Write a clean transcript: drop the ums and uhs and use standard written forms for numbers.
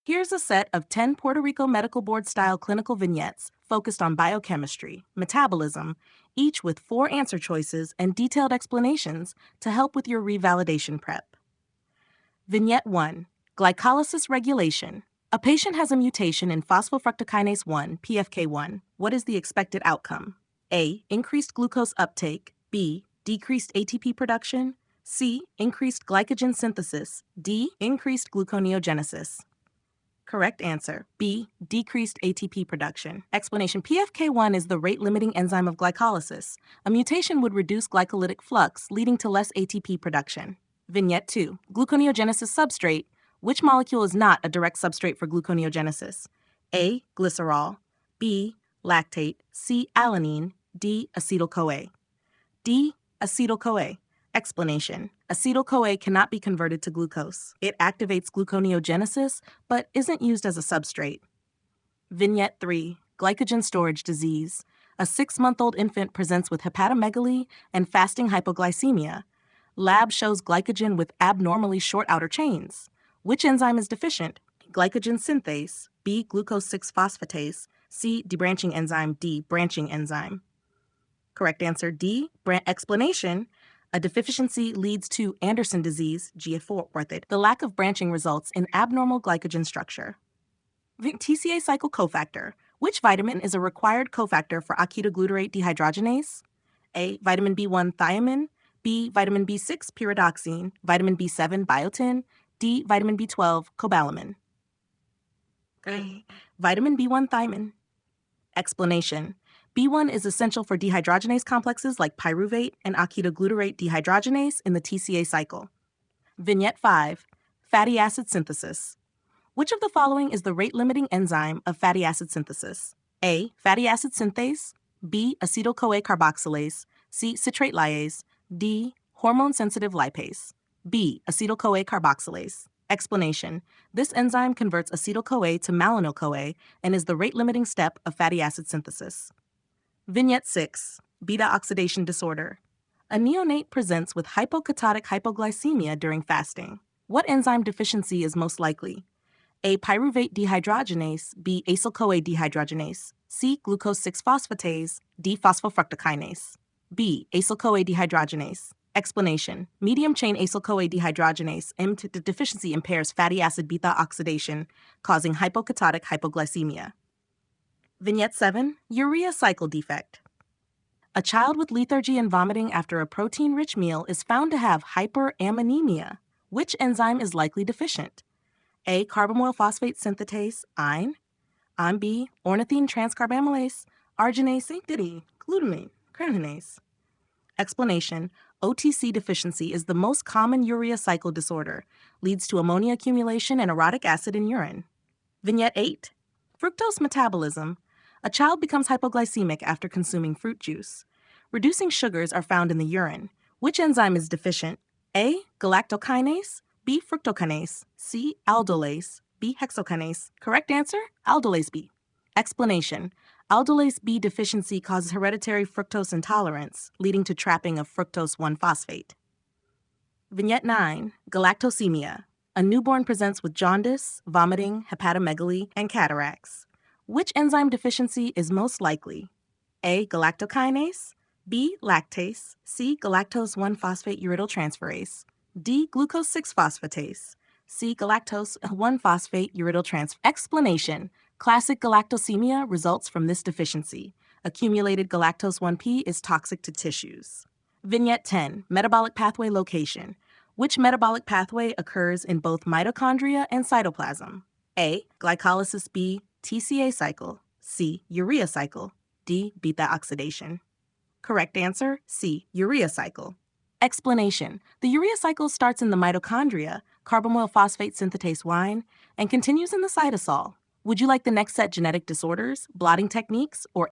Here's a set of 10 Puerto Rico Medical Board-style clinical vignettes focused on biochemistry, metabolism, each with 4 answer choices and detailed explanations to help with your revalidation prep. Vignette 1. Glycolysis regulation. A patient has a mutation in phosphofructokinase 1, PFK1. What is the expected outcome? A. Increased glucose uptake. B. Decreased ATP production. C. Increased glycogen synthesis. D. Increased gluconeogenesis. Correct answer, B, decreased ATP production. Explanation: PFK1 is the rate-limiting enzyme of glycolysis. A mutation would reduce glycolytic flux, leading to less ATP production. Vignette 2. Gluconeogenesis substrate. Which molecule is not a direct substrate for gluconeogenesis? A. Glycerol. B. Lactate. C. Alanine. D. Acetyl-CoA. D. Acetyl-CoA. Explanation: Acetyl-CoA cannot be converted to glucose. It activates gluconeogenesis, but isn't used as a substrate. Vignette 3. Glycogen storage disease. A 6-month-old infant presents with hepatomegaly and fasting hypoglycemia. Lab shows glycogen with abnormally short outer chains. Which enzyme is deficient? Glycogen synthase. B. Glucose 6-phosphatase. C. Debranching enzyme. D. Branching enzyme. Correct answer, D. Explanation: a deficiency leads to Anderson disease, GF4 orthid. The lack of branching results in abnormal glycogen structure. TCA cycle cofactor. Which vitamin is a required cofactor for aketoglutarate dehydrogenase? A. Vitamin B1 thiamine. B. Vitamin B6 pyridoxine. Vitamin B7 biotin. D. Vitamin B12 cobalamin. Vitamin B1 thiamine. Explanation: B1 is essential for dehydrogenase complexes like pyruvate and aketoglutarate dehydrogenase in the TCA cycle. Vignette 5. Fatty acid synthesis. Which of the following is the rate-limiting enzyme of fatty acid synthesis? A. Fatty acid synthase. B. Acetyl-CoA carboxylase. C. Citrate lyase. D. Hormone-sensitive lipase. B. Acetyl-CoA carboxylase. Explanation: this enzyme converts acetyl-CoA to malonyl-CoA and is the rate-limiting step of fatty acid synthesis. Vignette 6. Beta oxidation disorder. A neonate presents with hypoketotic hypoglycemia during fasting. What enzyme deficiency is most likely? A. Pyruvate dehydrogenase. B. Acyl-CoA dehydrogenase. C. Glucose 6-phosphatase. D. Phosphofructokinase. B. Acyl-CoA dehydrogenase. Explanation: medium-chain acyl-CoA dehydrogenase deficiency impairs fatty acid beta oxidation, causing hypoketotic hypoglycemia. Vignette 7. Urea cycle defect. A child with lethargy and vomiting after a protein-rich meal is found to have hyperammonemia. Which enzyme is likely deficient? A. Carbamoyl phosphate synthetase, EIN. B. Ornithine transcarbamylase, arginase, glutamine, carbonase. Explanation: OTC deficiency is the most common urea cycle disorder, leads to ammonia accumulation and orotic acid in urine. Vignette 8. Fructose metabolism. A child becomes hypoglycemic after consuming fruit juice. Reducing sugars are found in the urine. Which enzyme is deficient? A. Galactokinase. B. Fructokinase. C. Aldolase. B. Hexokinase. Correct answer, aldolase B. Explanation: aldolase B deficiency causes hereditary fructose intolerance, leading to trapping of fructose 1-phosphate. Vignette 9. Galactosemia. A newborn presents with jaundice, vomiting, hepatomegaly, and cataracts. Which enzyme deficiency is most likely? A. Galactokinase. B. Lactase. C. Galactose 1-phosphate uridyltransferase. D. Glucose 6-phosphatase. C. Galactose 1-phosphate uridyltransferase. Explanation: classic galactosemia results from this deficiency. Accumulated galactose 1P is toxic to tissues. Vignette 10. Metabolic pathway location. Which metabolic pathway occurs in both mitochondria and cytoplasm? A. Glycolysis. B. TCA cycle. C. Urea cycle. D. Beta oxidation. Correct answer, C. Urea cycle. Explanation: the urea cycle starts in the mitochondria, carbamoyl phosphate synthetase wine, and continues in the cytosol. Would you like the next set genetic disorders, blotting techniques, or